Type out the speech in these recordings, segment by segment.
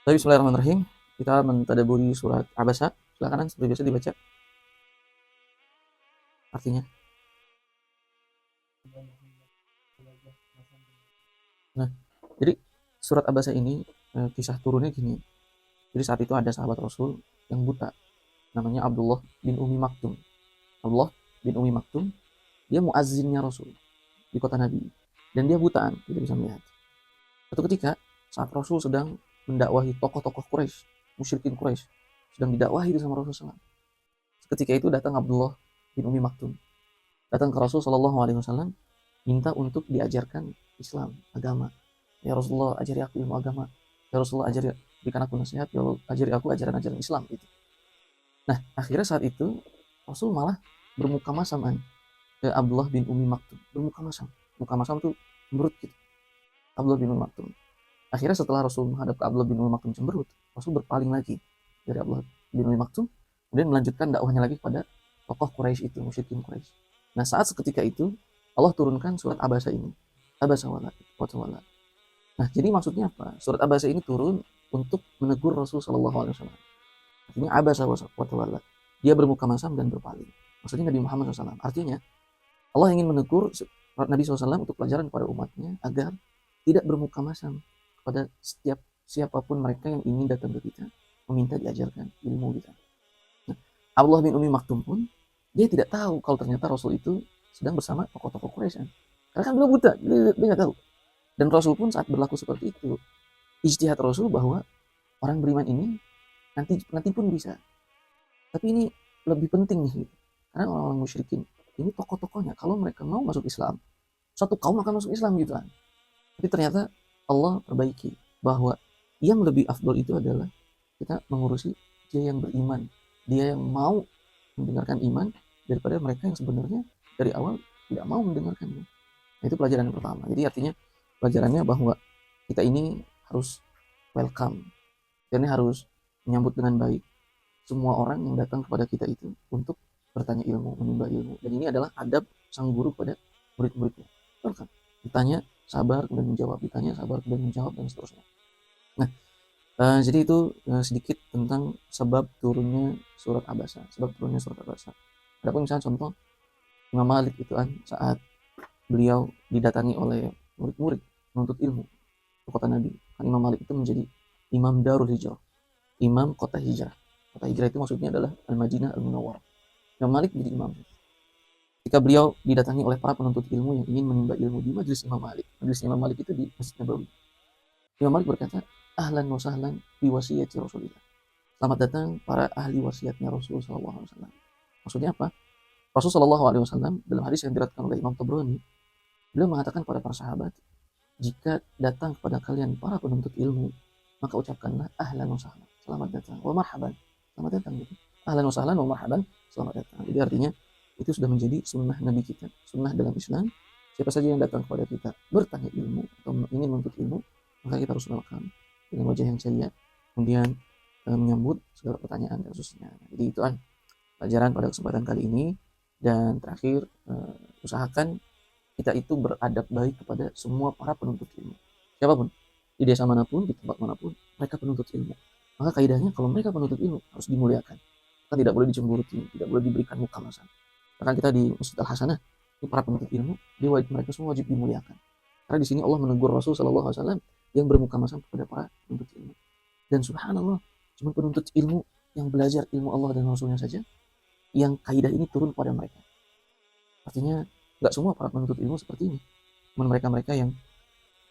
Baik, bismillahirrahmanirrahim. Kita mentadaburi surat Abasa. Silakan seperti biasa dibaca artinya. Nah, jadi surat Abasa ini kisah turunnya gini. Jadi saat itu ada sahabat Rasul yang buta, namanya Abdullah bin Umi Maktum. Abdullah bin Umi Maktum, dia muazzinnya Rasul di kota Nabi, dan dia butaan, tidak bisa melihat. Suatu ketika saat Rasul sedang mendakwahi tokoh-tokoh Quraisy, musyrikin Quraisy, sedang didakwahi sama Rasulullah. Ketika itu datang Abdullah bin Umi Maktum, datang ke Rasul Shallallahu Alaihi Wasallam, minta untuk diajarkan Islam, agama. Ya Rasulullah, ajari aku ilmu agama. Ya Rasulullah, berikan aku nasihat. Ya Allah, ajari aku ajaran-ajaran Islam. Gitu. Nah, akhirnya saat itu Rasul malah bermuka masam ke Abdullah bin Umi Maktum. Bermuka masam. Muka masam itu cemberut gitu. Abdullah bin Umi Maktum. Akhirnya setelah Rasul menghadap ke Abdullah bin Umi Maktum cemberut, Rasul berpaling lagi dari Abdullah bin Umi Maktum, kemudian melanjutkan dakwahnya lagi kepada tokoh Quraisy itu, musyrikin Quraisy. Nah, saat seketika itu Allah turunkan surat Abasa ini. Abasa wala. Nah, jadi maksudnya apa? Surat Abasa ini turun untuk menegur Rasul Shallallahu Alaihi Wasallam. Artinya Abasa wala. Dia bermuka masam dan berpaling. Maksudnya Nabi Muhammad SAW. Artinya Allah ingin menegur Nabi SAW untuk pelajaran kepada umatnya agar tidak bermuka masam kepada siapapun mereka yang ingin datang ke kita meminta diajarkan ilmu kita. Nah, Abdullah bin Umi Maktum pun dia tidak tahu kalau ternyata Rasul itu sedang bersama tokoh-tokoh Quraisy. Karena kan beliau buta, dia nggak tahu. Dan Rasul pun saat berlaku seperti itu, ijtihad Rasul bahwa orang beriman ini nanti pun bisa. Tapi ini lebih penting nih, karena orang-orang musyrikin ini tokoh-tokohnya kalau mereka mau masuk Islam, satu kaum akan masuk Islam gitu kan. Tapi ternyata Allah perbaiki bahwa yang lebih afdol itu adalah kita mengurusi dia yang beriman, dia yang mau mendengarkan iman daripada mereka yang sebenarnya dari awal tidak mau mendengarkannya. Nah, itu pelajaran yang pertama. Jadi artinya pelajarannya bahwa kita ini harus welcome, dan harus menyambut dengan baik semua orang yang datang kepada kita itu untuk bertanya ilmu, menimba ilmu. Dan ini adalah adab sang guru pada murid-muridnya. Welcome. Ditanya sabar dan menjawab, ditanya sabar dan menjawab, dan seterusnya. Nah, jadi itu sedikit tentang sebab turunnya surat Abasa. Adapun misalnya contoh Imam Malik itu kan saat beliau didatangi oleh murid-murid menuntut ilmu ke kota Nabi. Kan Imam Malik itu menjadi Imam Darul Hijrah, Imam kota hijrah. Kota hijrah itu maksudnya adalah Al-Madinah Al-Munawwarah. Imam Malik menjadi imam. Ketika beliau didatangi oleh para penuntut ilmu yang ingin menimba ilmu di majelis Imam Malik. Majelis Imam Malik itu di Masjid Nabawi. Imam Malik berkata, ahlan wa sahlan bi wasiyati Rasulillah. Selamat datang para ahli wasiatnya Rasulullah SAW. Maksudnya apa? Rasulullah SAW dalam hadis yang diriwayatkan oleh Imam Tabrani, beliau mengatakan kepada para sahabat, jika datang kepada kalian para penuntut ilmu, maka ucapkanlah ahlan wa sahlan, selamat datang, wa marhaban, selamat datang gitu. Ahlan wa sahlan wa marhaban, selamat datang. Jadi artinya itu sudah menjadi sunnah Nabi kita, sunnah dalam Islam. Siapa saja yang datang kepada kita bertanya ilmu atau ingin menuntut ilmu, maka kita harus welcome dengan wajah yang ceria, kemudian menyambut segala pertanyaan khususnya. Jadi itu kan pelajaran pada kesempatan kali ini. Dan terakhir, usahakan kita itu beradab baik kepada semua para penuntut ilmu. Siapapun, di desa manapun, di tempat manapun, mereka penuntut ilmu. Maka kaidahnya kalau mereka penuntut ilmu harus dimuliakan. Kita tidak boleh dicemburuti, tidak boleh diberikan muka masam. Bahkan kita di Masjid Al-Hasanah, ini para penuntut ilmu, mereka semua wajib dimuliakan. Karena di sini Allah menegur Rasul Shallallahu Alaihi Wasallam yang bermuka masam kepada para penuntut ilmu. Dan subhanallah, cuma penuntut ilmu yang belajar ilmu Allah dan Rasulnya saja, yang kaidah ini turun pada mereka. Artinya nggak semua para penuntut ilmu seperti ini. Mereka yang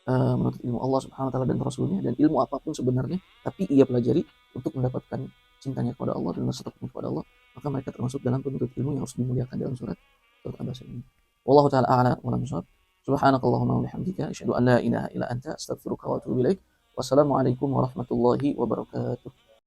menuntut ilmu Allah Subhanahu Wa Taala dan Rasulnya, dan ilmu apapun sebenarnya, tapi ia pelajari untuk mendapatkan cintanya kepada Allah dan rasa takutnya kepada Allah, maka mereka termasuk dalam penuntut ilmu yang harus dimuliakan dalam surat Abasa ini. Wallahu taala a'lam wa lam yusab. Subhanakallahumma wa bihamdika asyhadu an la ilaha illa anta astaghfiruka wa atubu ilaik. Wassalamualaikum warahmatullahi wabarakatuh.